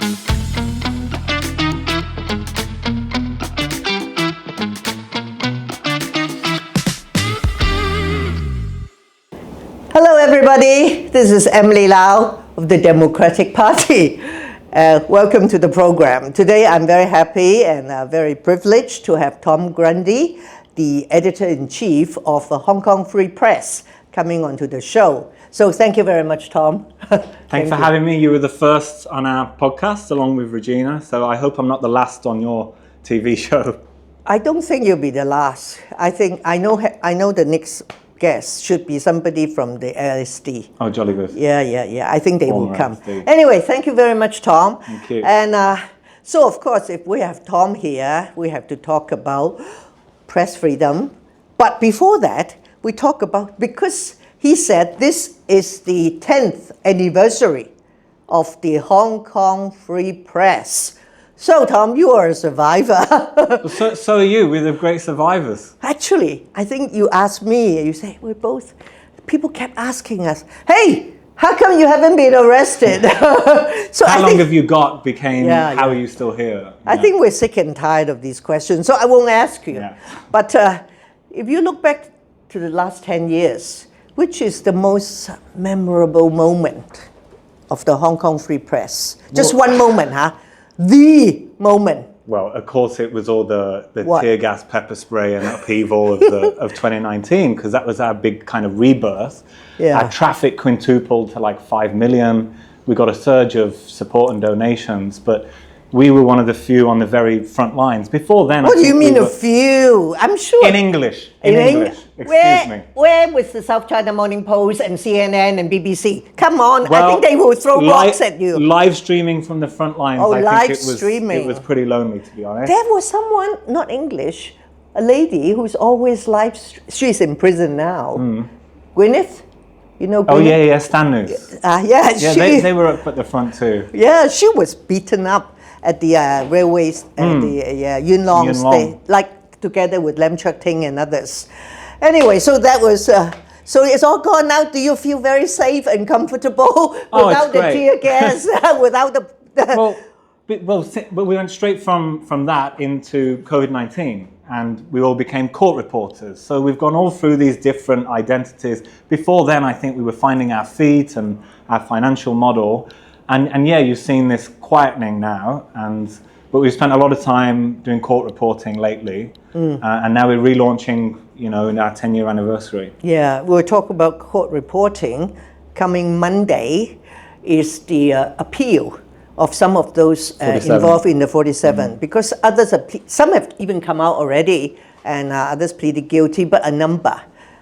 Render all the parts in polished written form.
Hello everybody, this is Emily Lau of the Democratic Party. Welcome to the program. Today I'm very happy and very privileged to have Tom Grundy, the editor-in-chief of Hong Kong Free Press, coming onto the show. So thank you very much, Tom. Thanks for having me. You were the first on our podcast along with Regina, so I hope I'm not the last on your TV show. I don't think you'll be the last. I know the next guest should be somebody from the LSD. Oh, jolly good. Yeah. I think they will come. LSD. Anyway, thank you very much, Tom. Thank you. And so, of course, if we have Tom here, we have to talk about press freedom. But before that, we talk about, because he said this is the 10th anniversary of the Hong Kong Free Press. So, Tom, you are a survivor. So are you. We're the great survivors. Actually, I think you asked me, you say, we're both, people kept asking us, hey, how come you haven't been arrested? So How long have you got became, how are you still here? I think we're sick and tired of these questions, so I won't ask you. Yeah. But if you look back to the last 10 years, which is the most memorable moment of the Hong Kong Free Press? Just one moment, huh? The moment. Well, of course, it was all the What? tear gas, pepper spray, and upheaval of 2019, because that was our big kind of rebirth. Yeah. Our traffic quintupled to like 5 million. We got a surge of support and donations, but we were one of the few on the very front lines. Before then, What do you mean a few? I'm sure. In English. In English. Excuse me. Where was the South China Morning Post and CNN and BBC? Come on, I Well, think they will throw rocks at you. Live streaming from the front lines. Oh, I live think streaming. it was pretty lonely, to be honest. There was someone, not English, a lady who's always she's in prison now. Gwyneth? You know Oh Gwyneth? yeah, Stan News. Yeah, They were up at the front too. Yeah, she was beaten up at the railways, the Yuen Long Yuen stay, Long. like together with Lam Cheuk Ting and others. Anyway, so that was, so it's all gone now. Do you feel very safe and comfortable without the great. tear gas, without the... But we went straight from that into COVID-19, and we all became court reporters. So we've gone all through these different identities. Before then, I think we were finding our feet and our financial model. And yeah, you've seen this quietening now, but we've spent a lot of time doing court reporting lately, and now we're relaunching, in our 10-year anniversary. Yeah, we'll talk about court reporting. Coming Monday is the appeal of some of those involved in the 47, because others some have even come out already, and others pleaded guilty, but a number,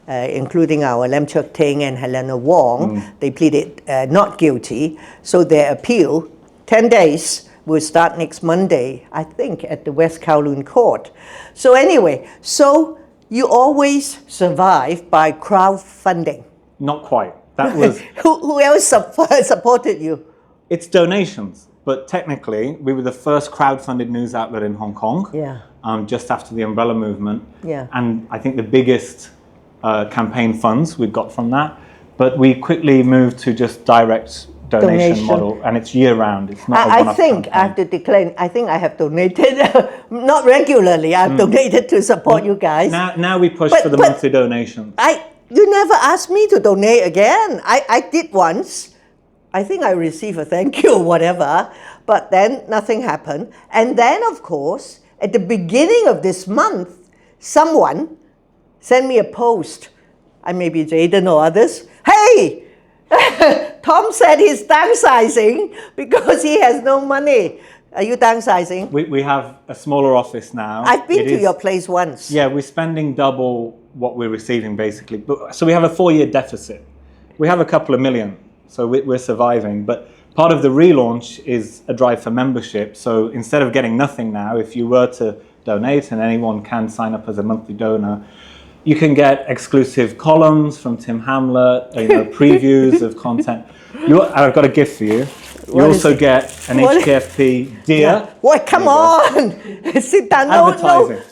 including our Lam Cheuk Ting and Helena Wong, they pleaded not guilty. So their appeal, 10 days, will start next Monday, I think, at the West Kowloon Court. So anyway, so you always survive by crowdfunding. Not quite. That was... Who else supported you? It's donations, but technically, we were the first crowd-funded news outlet in Hong Kong, just after the umbrella movement. Yeah. And I think the biggest campaign funds we got from that, but we quickly moved to just direct donation model, and it's year-round. It's not a one-off I think campaign. I have to declare, I think I have donated, not regularly, I've donated to support you guys. Now we push for the monthly donations. You never asked me to donate again. I did once. I think I received a thank you or whatever, but then nothing happened. And then, of course, at the beginning of this month, someone sent me a post. I may be Jaden or others. Hey, Tom said he's downsizing because he has no money. Are you downsizing? We have a smaller office now. I've been to your place once. Yeah, we're spending double what we're receiving, basically. So we have a 4-year deficit. We have a couple of million, so we're surviving. But part of the relaunch is a drive for membership. So instead of getting nothing now, if you were to donate, and anyone can sign up as a monthly donor, you can get exclusive columns from Tim Hamlet, previews of content. I've got a gift for you. You also get an HKFP deer. Yeah. What? Come on! Sit down.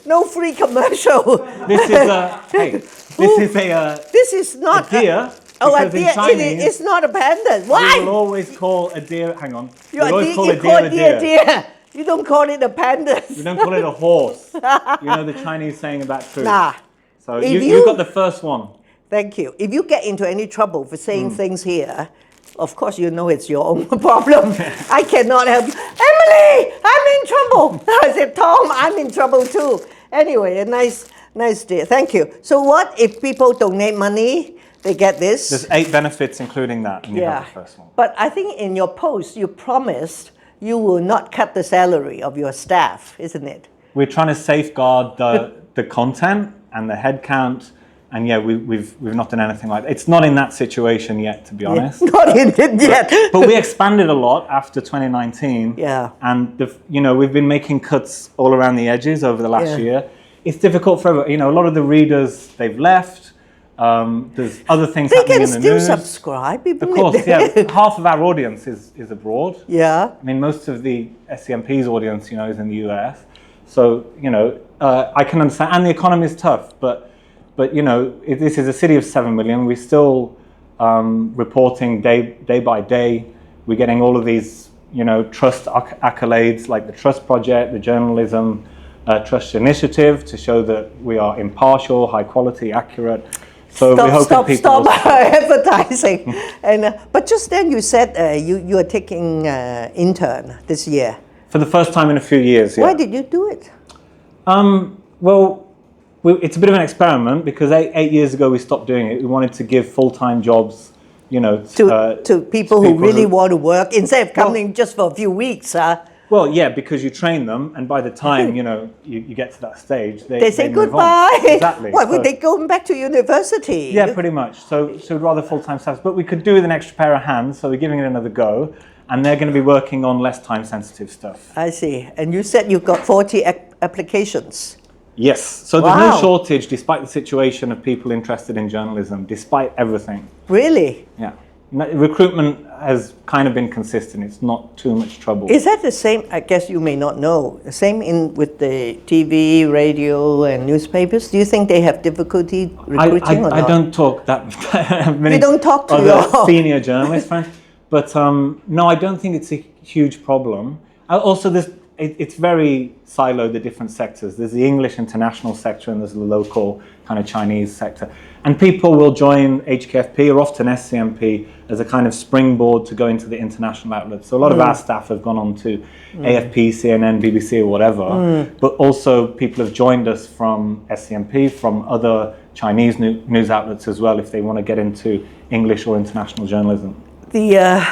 No free commercial. This is a. Hey, this is a. This is not a deer. Oh, a Because in deer, Chinese, it's not a panda. we Why? will always call a deer, hang on, You we'll always call a call deer a deer. deer. You don't call it a panda. We don't call it a horse. You know the Chinese saying about truth. Nah. So If you got the first one. Thank you. If you get into any trouble for saying things here, of course you know it's your own problem. I cannot help you. Emily, I'm in trouble. I said, Tom, I'm in trouble too. Anyway, a nice day. Thank you. So what if people donate money, they get this? There's 8 benefits, including that, and you have the first one. But I think in your post, you promised you will not cut the salary of your staff, isn't it? We're trying to safeguard the content and the headcount. And yeah, we've not done anything like that. It's not in that situation yet, to be honest. Not in it yet. But we expanded a lot after 2019. Yeah. And we've been making cuts all around the edges over the last year. It's difficult for everyone. A lot of the readers, they've left. There's other things happening in the news. They can still subscribe. Of course, yeah. Half of our audience is abroad. Yeah. I mean, most of the SCMP's audience, is in the US. So, I can understand. And the economy is tough, but this is a city of 7 million. We're still reporting day by day. We're getting all of these, trust accolades like the Trust Project, the Journalism Trust Initiative, to show that we are impartial, high quality, accurate. So we hope that people stop advertising. And but just then you said you are taking intern this year. For the first time in a few years. Yeah. Why did you do it? Well, it's a bit of an experiment because 8 years ago we stopped doing it. We wanted to give full-time jobs, to people who really want to work instead of coming just for a few weeks. Well, yeah, because you train them, and by the time you get to that stage, they say move goodbye. on. Exactly. What, would they go back to university? Yeah, pretty much. So rather full-time staff, but we could do with an extra pair of hands. So we're giving it another go, and they're going to be working on less time-sensitive stuff. I see. And you said you've got 40 applications. Yes. So there's no shortage, despite the situation of people interested in journalism, despite everything. Really? Yeah. Recruitment has kind of been consistent. It's not too much trouble. Is that the same? I guess you may not know. The same with the TV, radio, and newspapers. Do you think they have difficulty recruiting or not? I don't talk that many. You don't talk to your senior journalist friends, but no, I don't think it's a huge problem. Also, it's very siloed, the different sectors. There's the English international sector and there's the local kind of Chinese sector. And people will join HKFP or often SCMP as a kind of springboard to go into the international outlets. So a lot of our staff have gone on to AFP, CNN, BBC or whatever. But also people have joined us from SCMP, from other Chinese news outlets as well, if they want to get into English or international journalism. The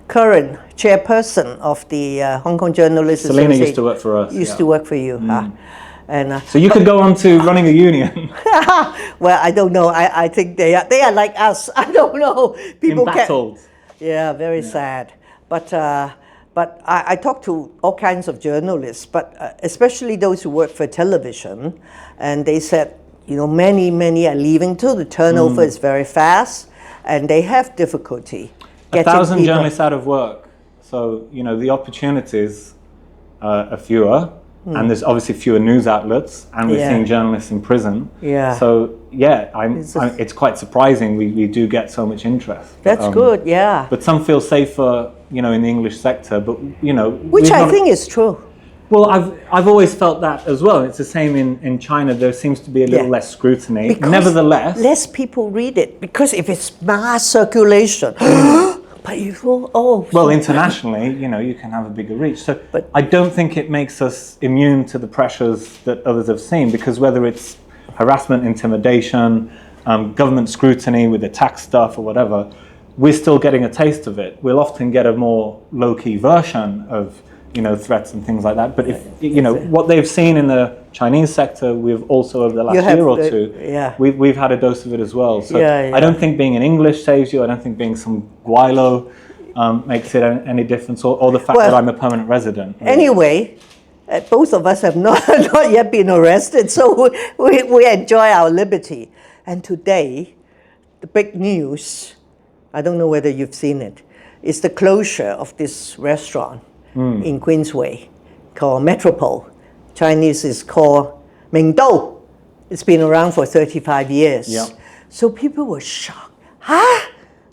current chairperson of the Hong Kong Journalists Selena Association used to work for us. Used to work for you, huh? And so you could go on to running a union. Well, I don't know. I think they are like us. I don't know. People embattled. Yeah, very sad. But I talk to all kinds of journalists, but especially those who work for television, and they said, many are leaving too. The turnover is very fast, and they have difficulty. 1,000 journalists out of work. So, the opportunities are fewer, and there's obviously fewer news outlets, and we're seeing journalists in prison. Yeah. So, it's quite surprising we do get so much interest. That's good, yeah. But some feel safer, in the English sector, but, Which I think is true. Well, I've always felt that as well. It's the same in China. There seems to be a little less scrutiny. Because nevertheless, less people read it. Because if it's mass circulation, but well, internationally, you can have a bigger reach. So, but I don't think it makes us immune to the pressures that others have seen. Because whether it's harassment, intimidation, government scrutiny with the tax stuff or whatever, we're still getting a taste of it. We'll often get a more low-key version of threats and things like that. But if what they've seen in the Chinese sector, we've also over the last year or two, we've had a dose of it as well. So I don't think being in English saves you. I don't think being some guaylo makes it any difference, or the fact that I'm a permanent resident. Anyway, both of us have not yet been arrested, so we enjoy our liberty. And today, the big news, I don't know whether you've seen it, is the closure of this restaurant in Queensway called Metropole. Chinese is called Mingdou. It's been around for 35 years. Yeah. So people were shocked.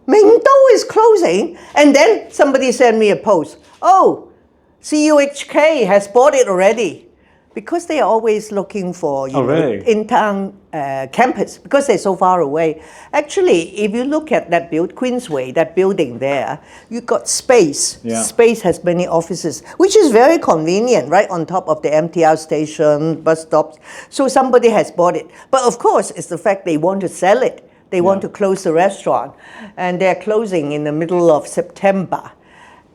Mingdao is closing. And then somebody sent me a post. Oh, CUHK has bought it already. Because they are always looking for really? in-town campus, because they're so far away. Actually, if you look at that Queensway, that building there, you got space. Yeah. Space has many offices, which is very convenient, right on top of the MTR station, bus stops. So somebody has bought it. But of course, it's the fact they want to sell it. They want to close the restaurant. And they're closing in the middle of September.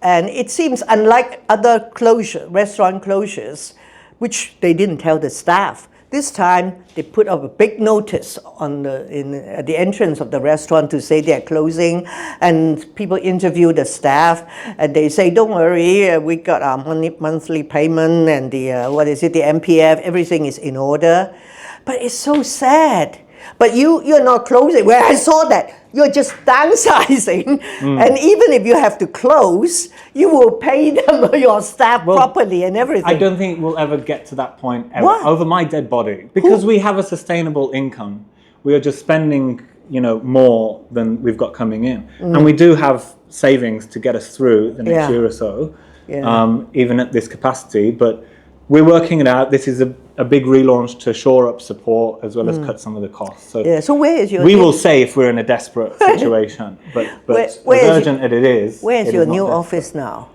And it seems, unlike other restaurant closures, which they didn't tell the staff. This time, they put up a big notice at the entrance of the restaurant to say they're closing, and people interview the staff, and they say, don't worry, we got our monthly payment, and the MPF, everything is in order. But it's so sad. But you're not closing. Where I saw that, you're just downsizing. And even if you have to close, you will pay them, your staff properly and everything. I don't think we'll ever get to that point ever. What? Over my dead body. Because we have a sustainable income. We are just spending, more than we've got coming in. And we do have savings to get us through the next year or so, even at this capacity. But we're working it out. This is a big relaunch to shore up support as well as cut some of the costs. So, so where is your... We will say if we're in a desperate situation, but as urgent as it is... Where's your new office now?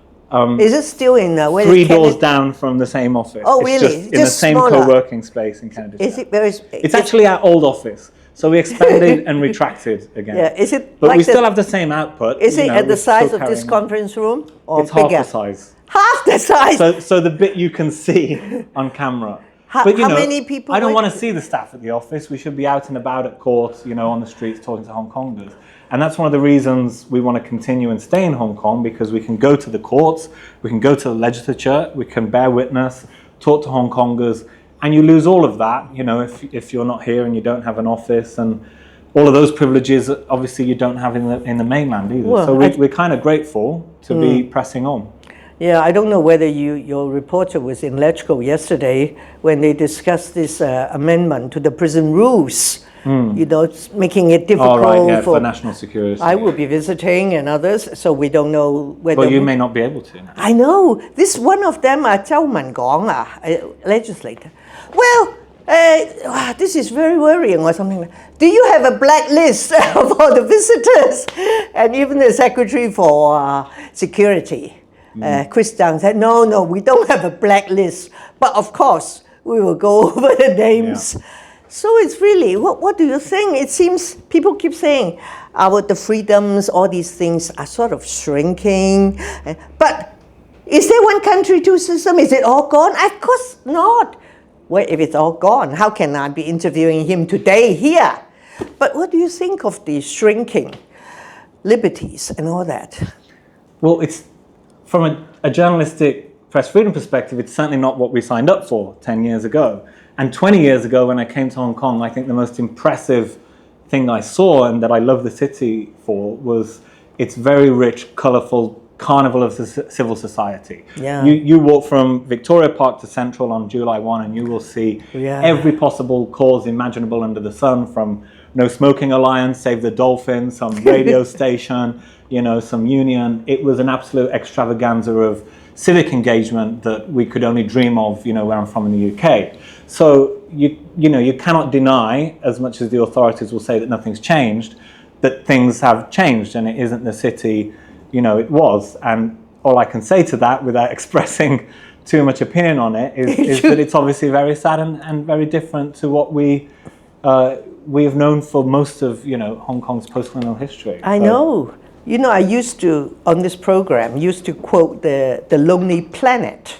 Is it still in... 3 doors down from the same office. Oh, really? It's just in the same smaller. co-working space in Kennedy. It's actually our old office. So we expanded and retracted again. Yeah, is it but we still have the same output. Is it at the size of this conference room? Or it's bigger? half the size. Half the size? So the bit you can see on camera. How many people? I don't want to see the staff at the office. We should be out and about at court, on the streets talking to Hong Kongers. And that's one of the reasons we want to continue and stay in Hong Kong, because we can go to the courts, we can go to the legislature, we can bear witness, talk to Hong Kongers, and you lose all of that, if you're not here and you don't have an office, and all of those privileges, obviously, you don't have in the mainland either. Well, so we're kind of grateful to be pressing on. Yeah, I don't know whether your reporter was in LegCo yesterday when they discussed this amendment to the prison rules, making it difficult for national security. I will be visiting and others, so we don't know whether... But you may not be able to. I know. This one of them, Zhao Mengong, a legislator. Well, this is very worrying or something. Do you have a blacklist for the visitors? And even the secretary for security, Chris Dang, said, no, we don't have a blacklist. But of course, we will go over the names. Yeah. So it's really, what do you think? It seems people keep saying the freedoms, all these things are sort of shrinking. But is there one country, two systems? Is it all gone? Of course not. Well, if it's all gone, how can I be interviewing him today here? But what do you think of the shrinking liberties and all that? Well, it's from a journalistic press freedom perspective, it's certainly not what we signed up for 10 years ago. And 20 years ago, when I came to Hong Kong, I think the most impressive thing I saw and that I love the city for was its very rich, colourful carnival of civil society. Yeah. You walk from Victoria Park to Central on July 1 and you will see every possible cause imaginable under the sun, from No Smoking Alliance, Save the Dolphins, some radio station, some union. It was an absolute extravaganza of civic engagement that we could only dream of, where I'm from in the UK. So you cannot deny, as much as the authorities will say that nothing's changed, that things have changed and it isn't the city it was. And all I can say to that, without expressing too much opinion on it, is that it's obviously very sad and very different to what we have known for most of Hong Kong's post-colonial history. I know. I used to, on this program, quote the Lonely Planet.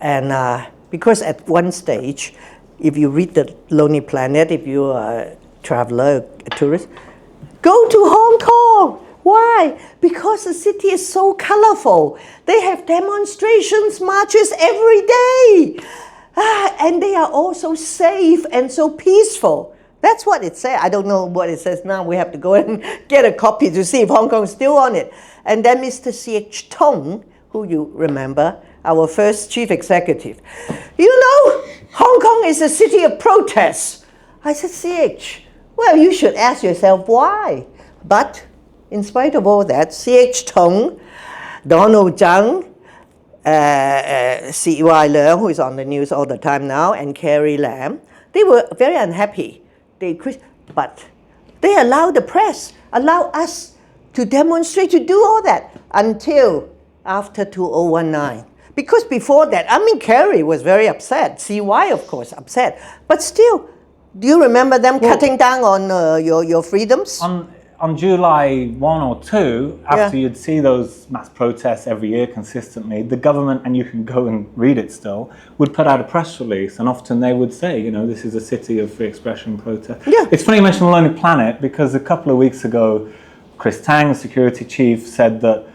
And because at one stage, if you read the Lonely Planet, if you're a traveler, a tourist, go to Hong Kong. Why? Because the city is so colorful. They have demonstrations, marches every day. And they are all so safe and so peaceful. That's what it said. I don't know what it says now. We have to go and get a copy to see if Hong Kong is still on it. And then Mr. C.H. Tung, who you remember, our first chief executive. Hong Kong is a city of protests. I said, C.H., well, you should ask yourself why. But in spite of all that, C.H. Tung, Donald Zhang, C.Y. Leung, who is on the news all the time now, and Carrie Lam, they were very unhappy. But they allowed the press, allow us to demonstrate, to do all that until after 2019. Because before that, Kerry was very upset. CY, of course, upset. But still, do you remember them cutting down on your freedoms? On July 1 or 2, after you'd see those mass protests every year consistently, the government, and you can go and read it still, would put out a press release, and often they would say, this is a city of free expression protest. Yeah. It's funny you mention The Lonely Planet, because a couple of weeks ago, Chris Tang, the security chief, said that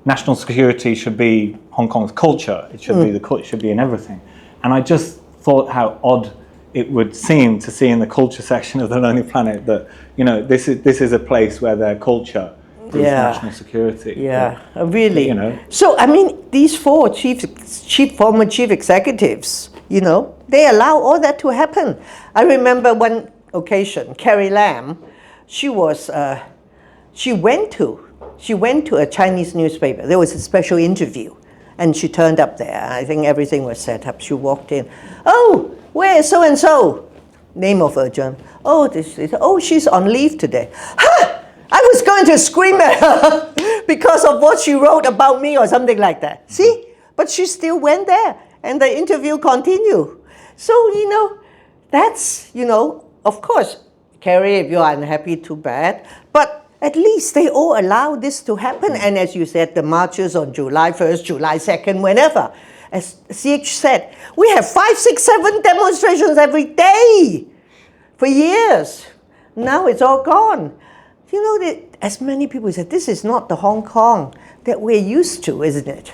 national security should be Hong Kong's culture. It should be it should be in everything. And I just thought how odd it would seem to see in the culture section of The Lonely Planet that this is a place where their culture is national security. Yeah, really. So these four former chief executives, they allow all that to happen. I remember one occasion, Carrie Lam, she went to a Chinese newspaper. There was a special interview, and she turned up there. I think everything was set up. She walked in. Oh, where is so-and-so? Name of her journal. Oh, she's on leave today. Ha! I was going to scream at her because of what she wrote about me or something like that. See? But she still went there, and the interview continued. So, that's, of course, Carrie, if you're unhappy, too bad. But at least they all allow this to happen. And as you said, the marches on July 1st, July 2nd, whenever. As CH said, we have 5, 6, 7 demonstrations every day for years. Now it's all gone. As many people said, this is not the Hong Kong that we're used to, isn't it?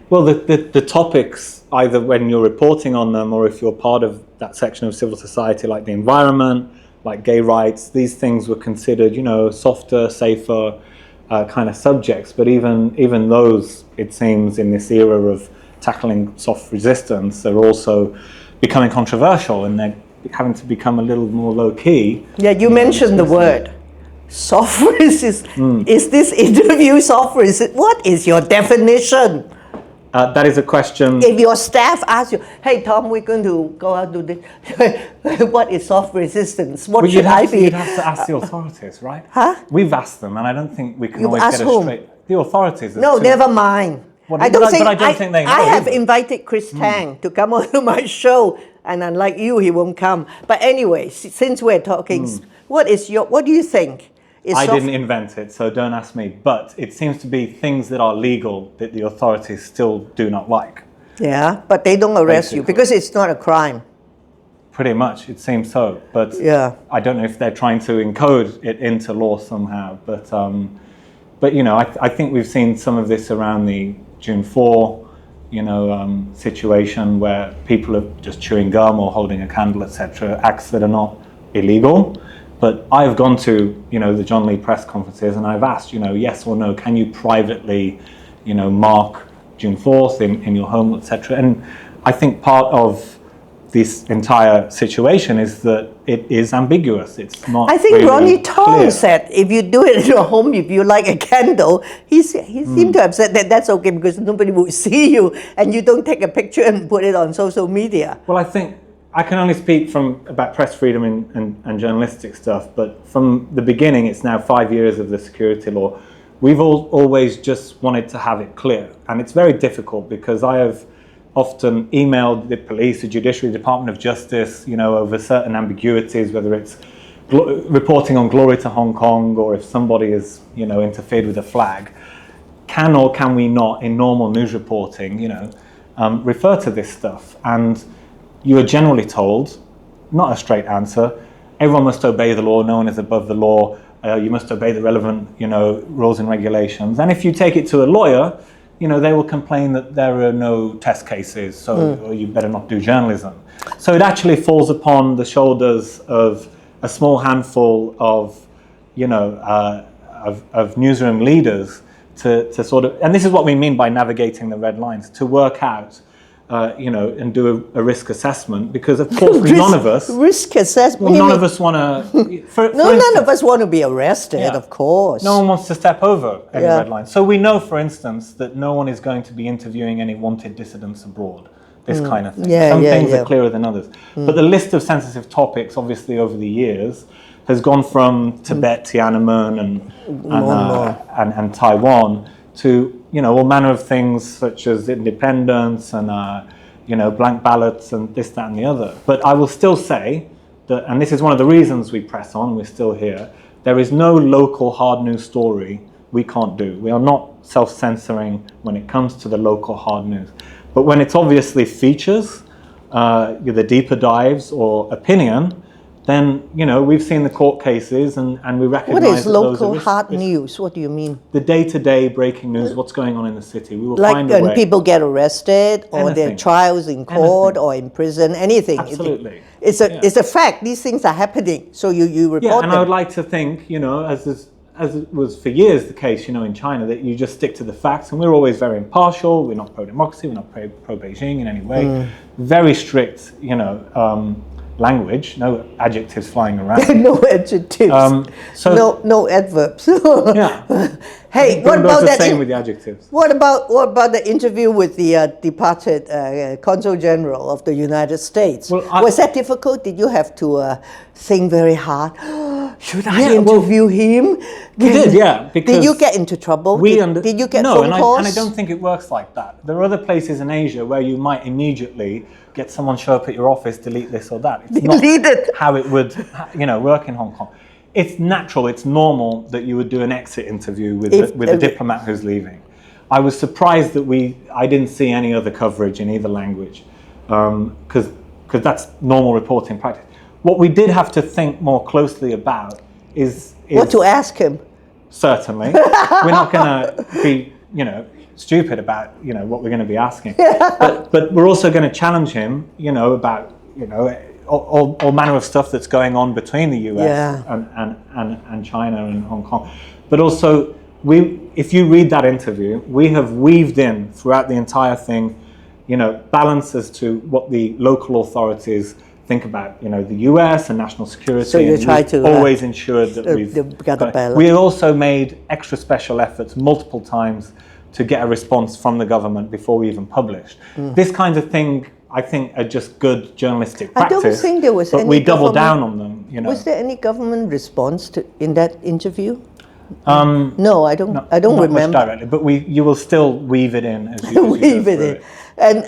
Well, the topics, either when you're reporting on them or if you're part of that section of civil society, like the environment, like gay rights, these things were considered, softer, safer kind of subjects. But even those, it seems, in this era of tackling soft resistance, they're also becoming controversial, and they're having to become a little more low-key. Yeah, you mentioned the word soft resistance. Is this interview soft resistance? What is your definition? That is a question. If your staff asks you, hey, Tom, we're going to go out to this, what is soft resistance? What should I be? You'd have to ask the authorities, right? Huh? We've asked them, and I don't think we can You've always asked get it whom? straight. The authorities. No, never mind. I don't think they know. I have invited Chris Tang to come on to my show, and unlike you, he won't come. But anyway, since we're talking, what do you think? I didn't invent it, so don't ask me. But it seems to be things that are legal that the authorities still do not like. Yeah, but they don't arrest you because it's not a crime. Pretty much, it seems so. But I don't know if they're trying to encode it into law somehow. But I think we've seen some of this around the June 4, situation where people are just chewing gum or holding a candle, etc. Acts that are not illegal. But I've gone to, the John Lee press conferences, and I've asked, yes or no, can you privately, mark June 4th in your home, etc. And I think part of this entire situation is that it is ambiguous. It's not. I think really Ronnie Tong clear. said if you do it in your home, if you light a candle, he seemed to have said that that's okay because nobody will see you and you don't take a picture and put it on social media. Well, I think I can only speak about press freedom and journalistic stuff, but from the beginning, it's now 5 years of the security law. We've always just wanted to have it clear, and it's very difficult because I have often emailed the police, the judiciary, Department of Justice, over certain ambiguities, whether it's reporting on Glory to Hong Kong or if somebody has, interfered with a flag. Can or can we not, in normal news reporting, refer to this stuff? And you are generally told, not a straight answer, everyone must obey the law, no one is above the law, you must obey the relevant, rules and regulations. And if you take it to a lawyer, they will complain that there are no test cases, so you better not do journalism. So it actually falls upon the shoulders of a small handful of, of newsroom leaders to sort of, and this is what we mean by navigating the red lines, to work out and do a risk assessment, because of course none of us. Risk assessment. Well, none of us want to. None of us want to be arrested, Yeah. of course. No one wants to step over any Yeah. red line. So we know, for instance, that no one is going to be interviewing any wanted dissidents abroad. This kind of thing. Yeah, Some yeah, things yeah. are clearer than others. But the list of sensitive topics, obviously, over the years, has gone from Tibet, Tiananmen, and Taiwan to all manner of things such as independence and blank ballots and this, that, and the other. But I will still say that, and this is one of the reasons we press on, we're still here, there is no local hard news story we can't do. We are not self-censoring when it comes to the local hard news. But when it's obviously features, the deeper dives or opinion, then, we've seen the court cases and we recognize What is that those are local hard news? What do you mean? The day-to-day breaking news, what's going on in the city. We will Like find a when way. people get arrested or their Anything. trials in court or in prison, anything. Absolutely. It's a fact. These things are happening. So you report Yeah, and them. I would like to think, as it was for years the case, in China, that you just stick to the facts, and we're always very impartial. We're not pro-democracy. We're not pro-Beijing in any way. Very strict, language. No adjectives flying around. No adjectives. No adverbs. Yeah. Hey, what about the that? same with the adjectives. What about the interview with the departed Consul General of the United States? Well, was that difficult? Did you have to think very hard? Should I Yeah, well, interview him? We did, yeah. Because did you get into trouble? Did you get phone calls? And I don't think it works like that. There are other places in Asia where you might immediately get someone show up at your office, delete this or that. It's Delete not it. how it would, work in Hong Kong. It's natural, it's normal that you would do an exit interview with a diplomat who's leaving. I was surprised that I didn't see any other coverage in either language, because that's normal reporting practice. What we did have to think more closely about is what to ask him? Certainly. We're not going to be, stupid about, what we're going to be asking. But we're also going to challenge him, about, all manner of stuff that's going on between the US and China and Hong Kong. But also, if you read that interview, we have weaved in throughout the entire thing, balance as to what the local authorities think about, the US and national security. So you try to always ensured that we've got a balance. We also made extra special efforts multiple times to get a response from the government before we even published. This kind of thing, I think, are just good journalistic practice. I don't think there was but any we double down on them. Was there any government response in that interview? No, I don't. I don't not remember much directly, but you will still weave it in as you weave it in.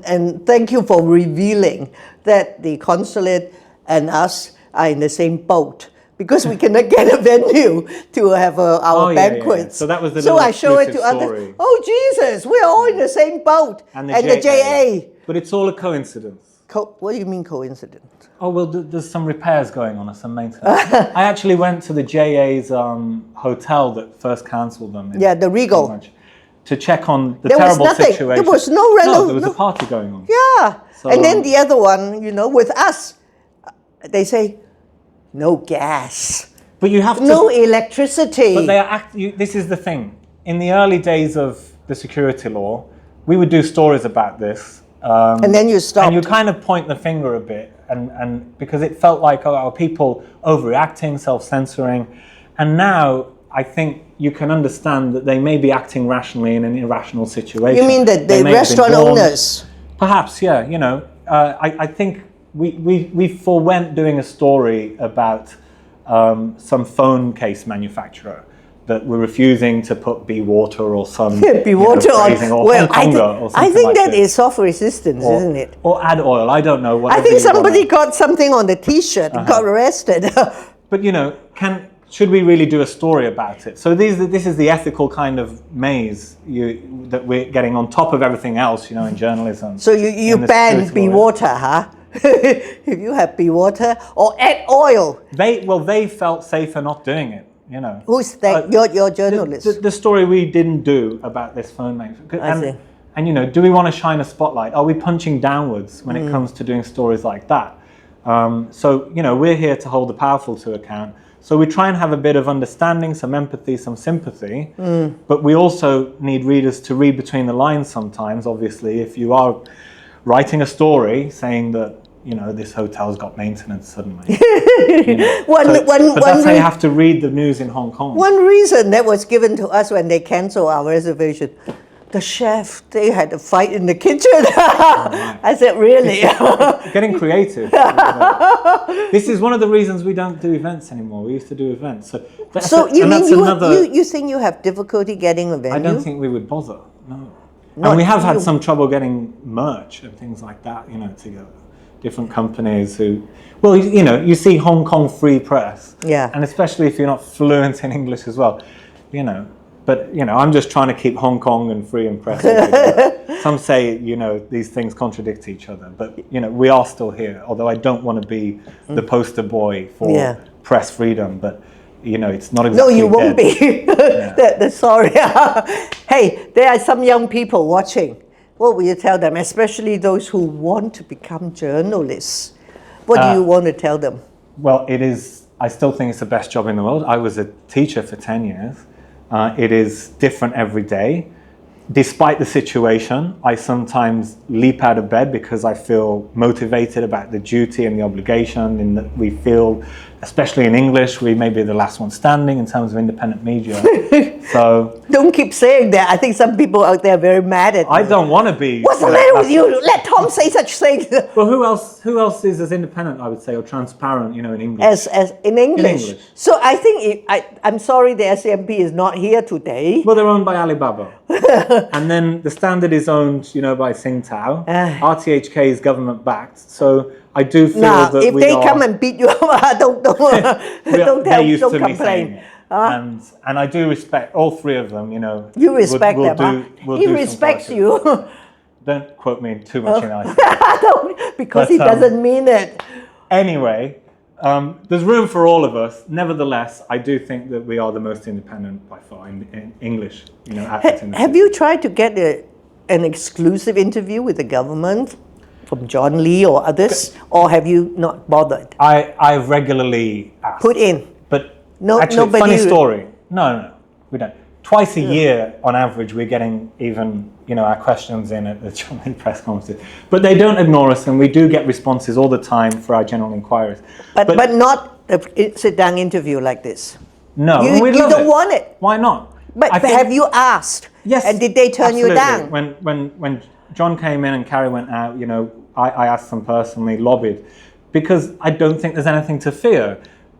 And thank you for revealing that the consulate and us are in the same boat, because we cannot get a venue to have our banquets. Yeah. So that was the so I show it to story. others. Oh Jesus, we're all in the same boat. And the JA. But it's all a coincidence. What do you mean coincidence? Oh, well, there's some repairs going on or some maintenance. I actually went to the JA's hotel that first cancelled them. The Regal. To check on the there terrible was nothing. situation. There was no there was a party going on. Yeah. So, and then the other one, with us, they say, no gas. But you have to... No electricity. But this is the thing. In the early days of the security law, we would do stories about this. And then you stopped. And you kind of point the finger a bit, and because it felt like, are people overreacting, self-censoring? And now I think you can understand that they may be acting rationally in an irrational situation. You mean that the restaurant owners? Perhaps, yeah. I think we forewent doing a story about some phone case manufacturer that were refusing to put Be Water or some Be Water I think that is soft resistance, isn't it? Or add oil. I don't know. I think somebody got something on the T-shirt and got arrested. But should we really do a story about it? So this is the ethical kind of maze that we're getting on top of everything else, in journalism. So you ban Be Water, huh? If you have Be Water or add oil. They felt safer not doing it. Who's that? Your journalist. The story we didn't do about this phone manufacturer. I see. And do we want to shine a spotlight? Are we punching downwards when it comes to doing stories like that? So we're here to hold the powerful to account. So we try and have a bit of understanding, some empathy, some sympathy, but we also need readers to read between the lines sometimes. Obviously, if you are writing a story saying that, you know, this hotel's got maintenance suddenly. You know. But that's how you have to read the news in Hong Kong. One reason that was given to us when they canceled our reservation, the chef, they had a fight in the kitchen. I said, really? Getting creative. This is one of the reasons we don't do events anymore. We used to do events. So you mean you think you have difficulty getting a venue? I don't think we would bother, no. And we have had some trouble getting merch and things like that, you know, together. Different companies who, well, you know, you see Hong Kong Free Press. Yeah. And especially if you're not fluent in English as well, you know. But, you know, I'm just trying to keep Hong Kong and free and press all together. Some say, you know, these things contradict each other. But, you know, we are still here. Although I don't want to be the poster boy for press freedom. But, you know, it's not exactly No, you won't dead. be. Sorry. Hey, there are some young people watching. What will you tell them, especially those who want to become journalists? What do you want to tell them? Well, I still think it's the best job in the world. I was a teacher for 10 years. It is different every day. Despite the situation, I sometimes leap out of bed because I feel motivated about the duty and the obligation, in that we feel, especially in English, we may be the last one standing in terms of independent media. So don't keep saying that. I think some people out there are very mad at I me. don't want to be. What's the matter with you? Let Tom say such things. Well, who else is as independent, I would say, or transparent, you know, in English? As in English. So I think I'm sorry the SCMP is not here today. Well, they're owned by Alibaba. And then the Standard is owned, you know, by Tsingtao. RTHK is government backed. So I do feel that if they come and beat you up, don't complain. And I do respect all three of them, you know. You respect them. He respects you. Don't quote me too much in Iceland. Because he doesn't mean it. Anyway, there's room for all of us. Nevertheless, I do think that we are the most independent by far in English. You know, have you tried to get an exclusive interview with the government from John Lee or others, or have you not bothered? I've regularly asked. Put in. But no, actually, nobody. Funny story. No, we don't. Twice a year, on average, we're getting even, you know, our questions in at the John Lee press conferences. But they don't ignore us, and we do get responses all the time for our general inquiries. But not a sit-down interview like this. No, you don't want it. Why not? But have you asked? Yes. And did they turn you down? When John came in and Carrie went out, you know, I asked them personally, lobbied, because I don't think there's anything to fear.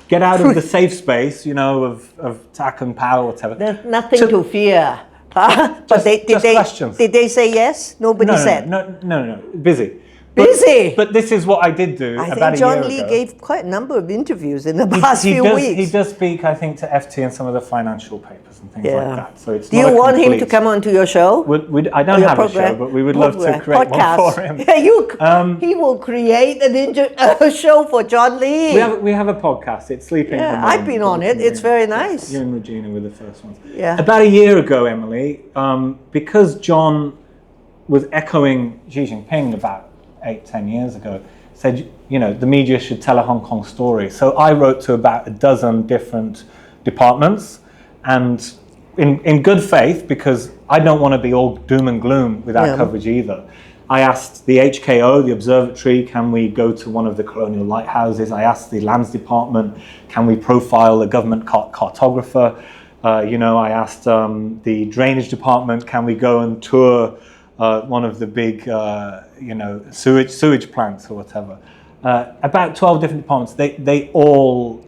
Get out of the safe space, you know, of TAC and POW or whatever. There's nothing to fear. But questions. Did they say yes? Nobody said. No. Busy. Busy. But this is what I did do I about a think year John Lee ago. gave quite a number of interviews in the past few weeks. He does speak, I think, to FT and some of the financial papers and things like that. So it's. Do you want him to come onto your show? I don't have a show, but we would love to create one for him. He will create a show for John Lee. We have a podcast. It's Sleeping. Yeah, I've been on it. It's very nice. You and Regina were the first ones. Yeah. About a year ago, Emily, because John was echoing Xi Jinping about 8-10 years ago, said, you know, the media should tell a Hong Kong story. So I wrote to about a dozen different departments, and in good faith, because I don't want to be all doom and gloom with our coverage either. I asked the HKO, the observatory, can we go to one of the colonial lighthouses? I asked the Lands Department, can we profile a government cartographer? I asked the Drainage Department, can we go and tour one of the big, sewage plants or whatever. About 12 different departments. They all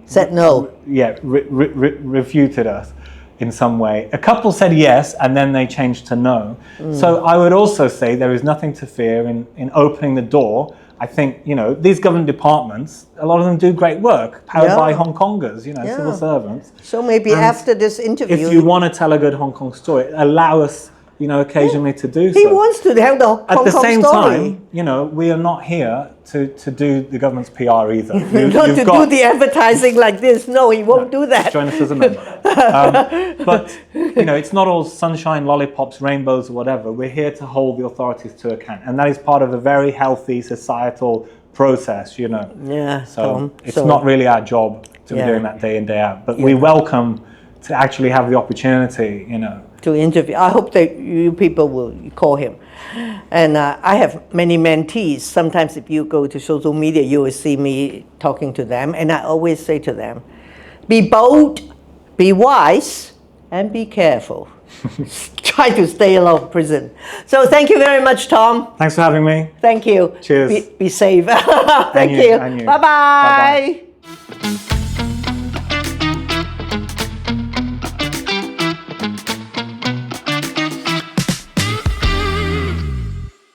said no. Yeah, refuted us in some way. A couple said yes, and then they changed to no. So I would also say there is nothing to fear in opening the door. I think, you know, these government departments, a lot of them do great work, powered by Hong Kongers, you know, civil servants. So maybe after this interview, if you want to tell a good Hong Kong story, allow us, you know, occasionally to do so. He wants to have the Hong Kong story. At the same time, you know, we are not here to do the government's PR either. Not to do the advertising like this. No, he won't do that. Join us as a member. But, you know, it's not all sunshine, lollipops, rainbows, or whatever. We're here to hold the authorities to account. And that is part of a very healthy societal process, you know. Yeah. So it's not really our job to be doing that day in, day out. But we welcome to actually have the opportunity, to interview. I hope that you people will call him. And I have many mentees. Sometimes if you go to social media, you will see me talking to them. And I always say to them, be bold, be wise, and be careful. Try to stay out of prison. So thank you very much, Tom. Thanks for having me. Thank you. Cheers. Be safe. Thank you. And you. Bye-bye. Bye-bye.